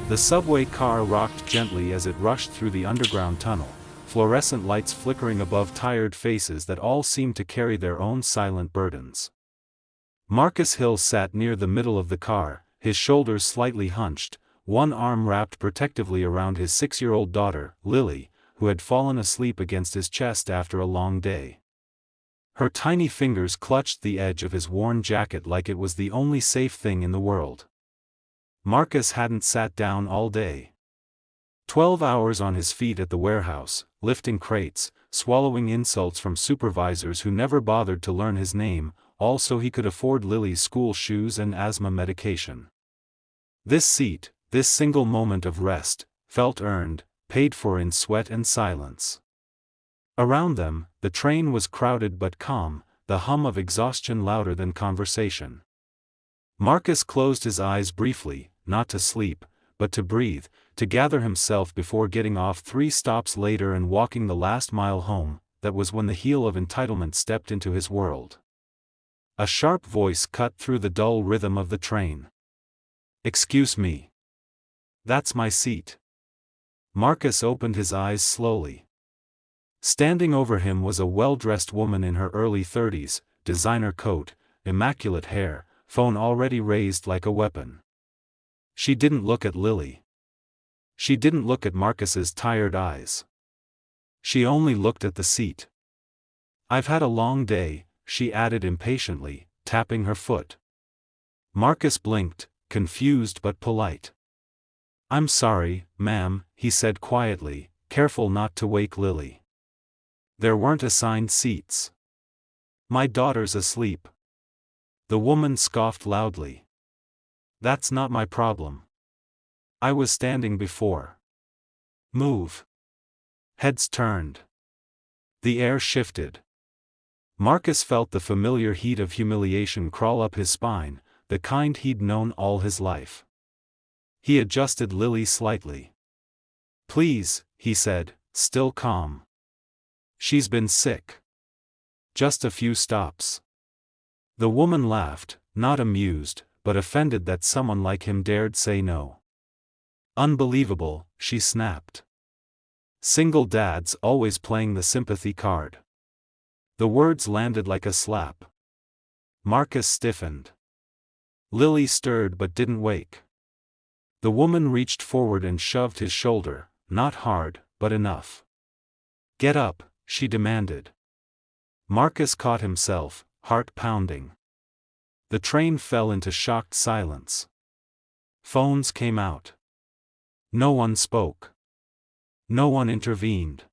The subway car rocked gently as it rushed through the underground tunnel, fluorescent lights flickering above tired faces that all seemed to carry their own silent burdens. Marcus Hill sat near the middle of the car, his shoulders slightly hunched, one arm wrapped protectively around his 6-year-old daughter, Lily, who had fallen asleep against his chest after a long day. Her tiny fingers clutched the edge of his worn jacket like it was the only safe thing in the world. Marcus hadn't sat down all day. 12 hours on his feet at the warehouse, lifting crates, swallowing insults from supervisors who never bothered to learn his name, all so he could afford Lily's school shoes and asthma medication. This seat, this single moment of rest, felt earned, paid for in sweat and silence. Around them, the train was crowded but calm, the hum of exhaustion louder than conversation. Marcus closed his eyes briefly, not to sleep, but to breathe, to gather himself before getting off 3 stops later and walking the last mile home. That was when the heel of entitlement stepped into his world. A sharp voice cut through the dull rhythm of the train. "Excuse me. That's my seat." Marcus opened his eyes slowly. Standing over him was a well-dressed woman in her early 30s, designer coat, immaculate hair, phone already raised like a weapon. She didn't look at Lily. She didn't look at Marcus's tired eyes. She only looked at the seat. "I've had a long day," she added impatiently, tapping her foot. Marcus blinked, confused but polite. "I'm sorry, ma'am," he said quietly, careful not to wake Lily. "There weren't assigned seats. My daughter's asleep." The woman scoffed loudly. "That's not my problem. I was standing before." "Move." Heads turned. The air shifted. Marcus felt the familiar heat of humiliation crawl up his spine, the kind he'd known all his life. He adjusted Lily slightly. "Please," he said, still calm. "She's been sick. Just a few stops." The woman laughed, not amused, but offended that someone like him dared say no. "Unbelievable," she snapped. "Single dads always playing the sympathy card." The words landed like a slap. Marcus stiffened. Lily stirred but didn't wake. The woman reached forward and shoved his shoulder, not hard, but enough. "Get up," she demanded. Marcus caught himself, heart pounding. The train fell into shocked silence. Phones came out. No one spoke. No one intervened.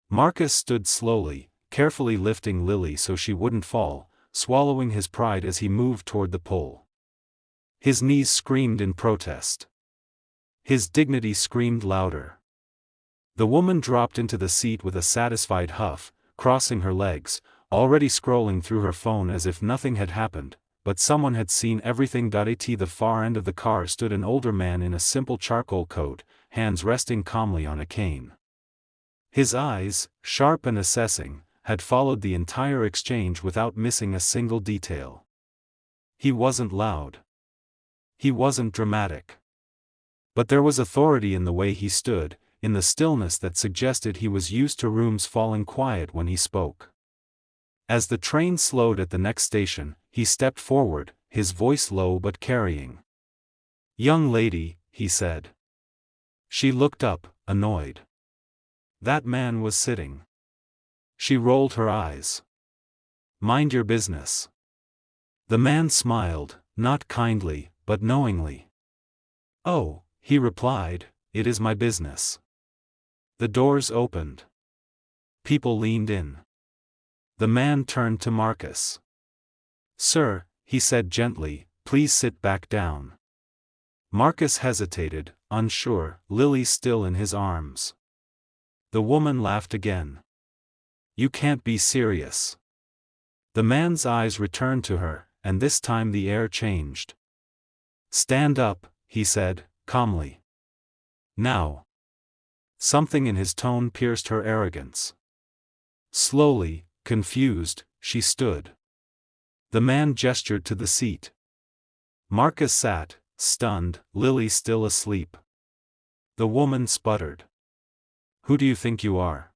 Marcus stood slowly, carefully lifting Lily so she wouldn't fall, swallowing his pride as he moved toward the pole. His knees screamed in protest. His dignity screamed louder. The woman dropped into the seat with a satisfied huff, crossing her legs, already scrolling through her phone as if nothing had happened, but someone had seen everything. At the far end of the car stood an older man in a simple charcoal coat, hands resting calmly on a cane. His eyes, sharp and assessing, had followed the entire exchange without missing a single detail. He wasn't loud. He wasn't dramatic. But there was authority in the way he stood, in the stillness that suggested he was used to rooms falling quiet when he spoke. As the train slowed at the next station, he stepped forward, his voice low but carrying. "Young lady," he said. She looked up, annoyed. That man was sitting. She rolled her eyes. "Mind your business." The man smiled, not kindly, but knowingly. "Oh," he replied, "it is my business." The doors opened. People leaned in. The man turned to Marcus. "Sir," he said gently, "please sit back down." Marcus hesitated, unsure, Lily still in his arms. The woman laughed again. "You can't be serious." The man's eyes returned to her, and this time the air changed. "Stand up," he said, calmly. "Now." Something in his tone pierced her arrogance. Slowly, confused, she stood. The man gestured to the seat. Marcus sat, stunned, Lily still asleep. The woman sputtered. "Who do you think you are?"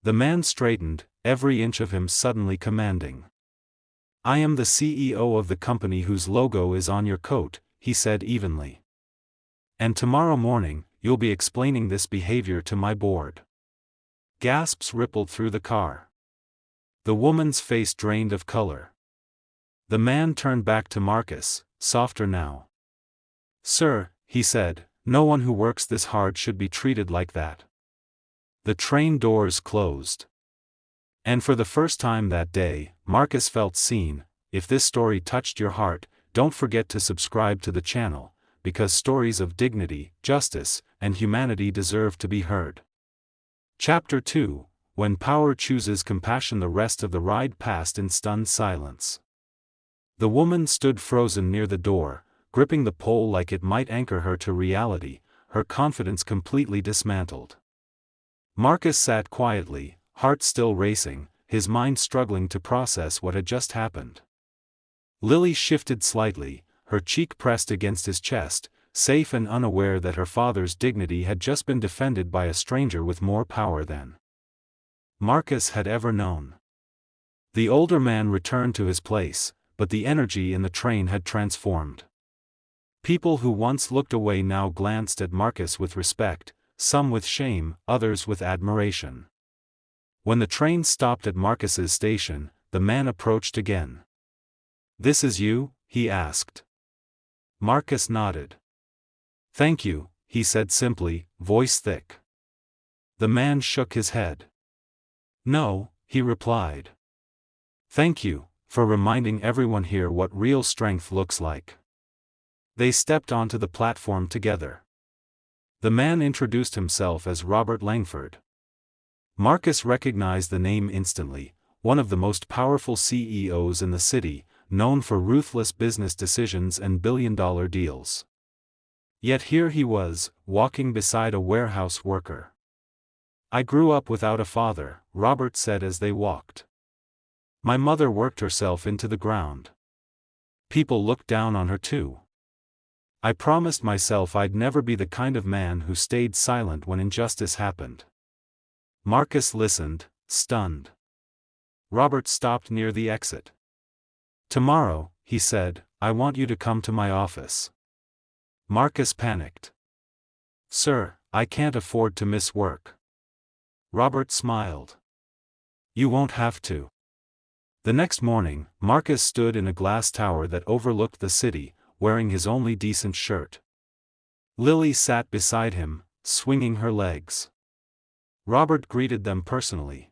The man straightened, every inch of him suddenly commanding. "I am the CEO of the company whose logo is on your coat," he said evenly. "And tomorrow morning, you'll be explaining this behavior to my board." Gasps rippled through the car. The woman's face drained of color. The man turned back to Marcus, softer now. "Sir," he said, "no one who works this hard should be treated like that." The train doors closed. And for the first time that day, Marcus felt seen. If this story touched your heart, don't forget to subscribe to the channel, because stories of dignity, justice, and humanity deserve to be heard. Chapter 2: When Power Chooses Compassion. The rest of the ride passed in stunned silence. The woman stood frozen near the door, gripping the pole like it might anchor her to reality, her confidence completely dismantled. Marcus sat quietly, heart still racing, his mind struggling to process what had just happened. Lily shifted slightly, her cheek pressed against his chest, safe and unaware that her father's dignity had just been defended by a stranger with more power than Marcus had ever known. The older man returned to his place, but the energy in the train had transformed. People who once looked away now glanced at Marcus with respect, some with shame, others with admiration. When the train stopped at Marcus's station, the man approached again. "This is you?" he asked. Marcus nodded. "Thank you," he said simply, voice thick. The man shook his head. "No," he replied. "Thank you for reminding everyone here what real strength looks like." They stepped onto the platform together. The man introduced himself as Robert Langford. Marcus recognized the name instantly, one of the most powerful CEOs in the city, known for ruthless business decisions and billion-dollar deals. Yet here he was, walking beside a warehouse worker. "I grew up without a father," Robert said as they walked. "My mother worked herself into the ground. People looked down on her too. I promised myself I'd never be the kind of man who stayed silent when injustice happened." Marcus listened, stunned. Robert stopped near the exit. "Tomorrow," he said, "I want you to come to my office." Marcus panicked. "Sir, I can't afford to miss work." Robert smiled. "You won't have to." The next morning, Marcus stood in a glass tower that overlooked the city, wearing his only decent shirt. Lily sat beside him, swinging her legs. Robert greeted them personally.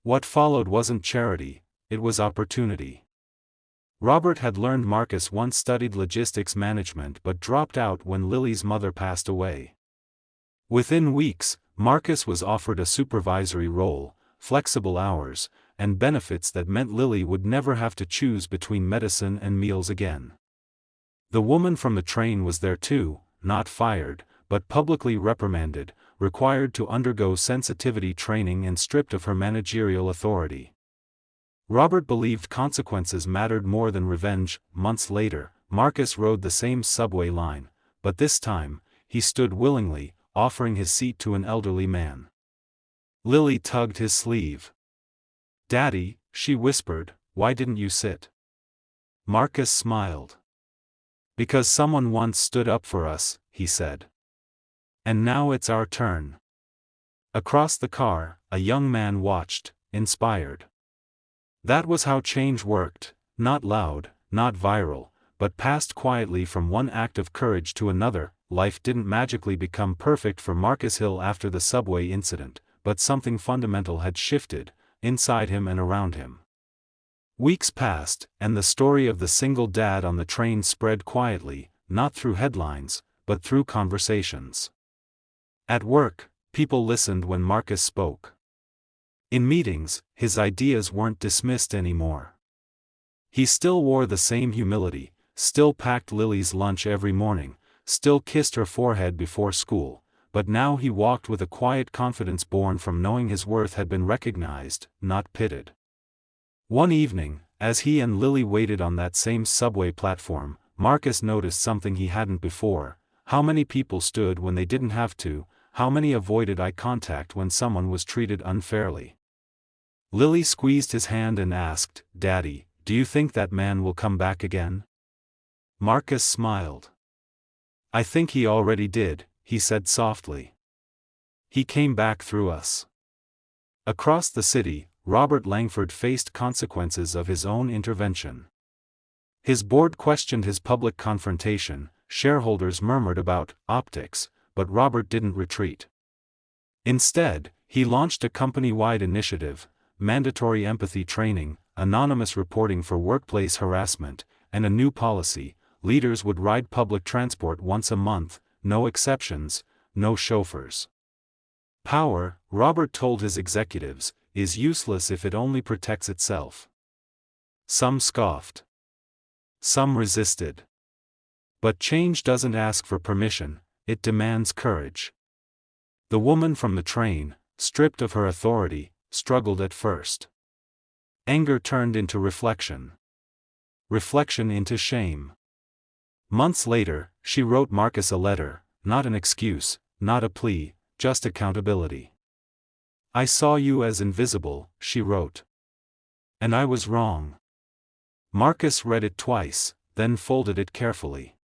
What followed wasn't charity, it was opportunity. Robert had learned Marcus once studied logistics management but dropped out when Lily's mother passed away. Within weeks, Marcus was offered a supervisory role, flexible hours, and benefits that meant Lily would never have to choose between medicine and meals again. The woman from the train was there too, not fired, but publicly reprimanded, required to undergo sensitivity training and stripped of her managerial authority. Robert believed consequences mattered more than revenge. Months later, Marcus rode the same subway line, but this time, he stood willingly, offering his seat to an elderly man. Lily tugged his sleeve. "Daddy," she whispered, "why didn't you sit?" Marcus smiled. "Because someone once stood up for us," he said. "And now it's our turn." Across the car, a young man watched, inspired. That was how change worked, not loud, not viral, but passed quietly from one act of courage to another. Life didn't magically become perfect for Marcus Hill after the subway incident, but something fundamental had shifted, inside him and around him. Weeks passed, and the story of the single dad on the train spread quietly, not through headlines, but through conversations. At work, people listened when Marcus spoke. In meetings, his ideas weren't dismissed anymore. He still wore the same humility, still packed Lily's lunch every morning, still kissed her forehead before school, but now he walked with a quiet confidence born from knowing his worth had been recognized, not pitted. One evening, as he and Lily waited on that same subway platform, Marcus noticed something he hadn't before: How many people stood when they didn't have to? How many avoided eye contact when someone was treated unfairly? Lily squeezed his hand and asked, "Daddy, do you think that man will come back again?" Marcus smiled. "I think he already did," he said softly. "He came back through us." Across the city, Robert Langford faced consequences of his own intervention. His board questioned his public confrontation, shareholders murmured about optics, but Robert didn't retreat. Instead, he launched a company-wide initiative, mandatory empathy training, anonymous reporting for workplace harassment, and a new policy: leaders would ride public transport once a month, no exceptions, no chauffeurs. Power, Robert told his executives, is useless if it only protects itself. Some scoffed. Some resisted. But change doesn't ask for permission, it demands courage. The woman from the train, stripped of her authority, struggled at first. Anger turned into reflection. Reflection into shame. Months later, she wrote Marcus a letter, not an excuse, not a plea, just accountability. "I saw you as invisible," she wrote. "And I was wrong." Marcus read it twice, then folded it carefully.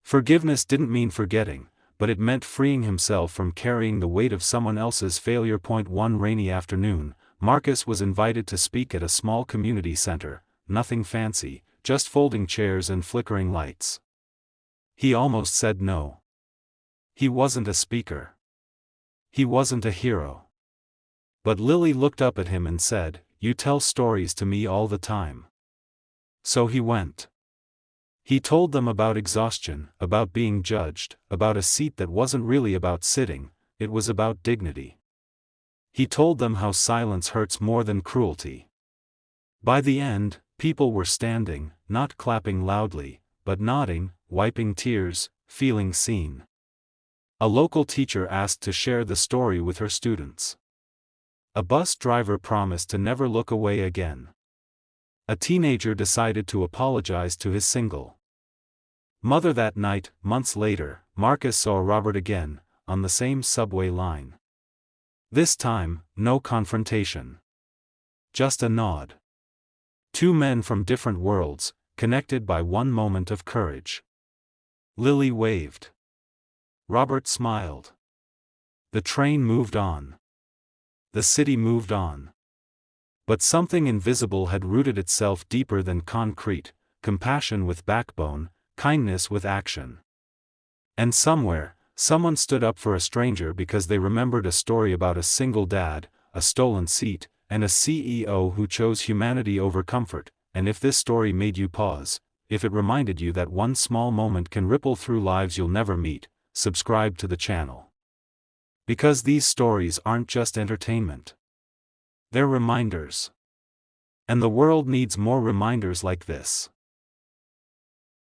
Forgiveness didn't mean forgetting, but it meant freeing himself from carrying the weight of someone else's failure. One rainy afternoon, Marcus was invited to speak at a small community center, nothing fancy, just folding chairs and flickering lights. He almost said no. He wasn't a speaker. He wasn't a hero. But Lily looked up at him and said, "You tell stories to me all the time." So he went. He told them about exhaustion, about being judged, about a seat that wasn't really about sitting, it was about dignity. He told them how silence hurts more than cruelty. By the end, people were standing, not clapping loudly, but nodding, wiping tears, feeling seen. A local teacher asked to share the story with her students. A bus driver promised to never look away again. A teenager decided to apologize to his single mother. That night, months later, Marcus saw Robert again, on the same subway line. This time, no confrontation. Just a nod. Two men from different worlds, connected by one moment of courage. Lily waved. Robert smiled. The train moved on. The city moved on. But something invisible had rooted itself deeper than concrete: compassion with backbone, kindness with action. And somewhere, someone stood up for a stranger because they remembered a story about a single dad, a stolen seat, and a CEO who chose humanity over comfort. And if this story made you pause, if it reminded you that one small moment can ripple through lives you'll never meet, subscribe to the channel. Because these stories aren't just entertainment. They're reminders. And the world needs more reminders like this.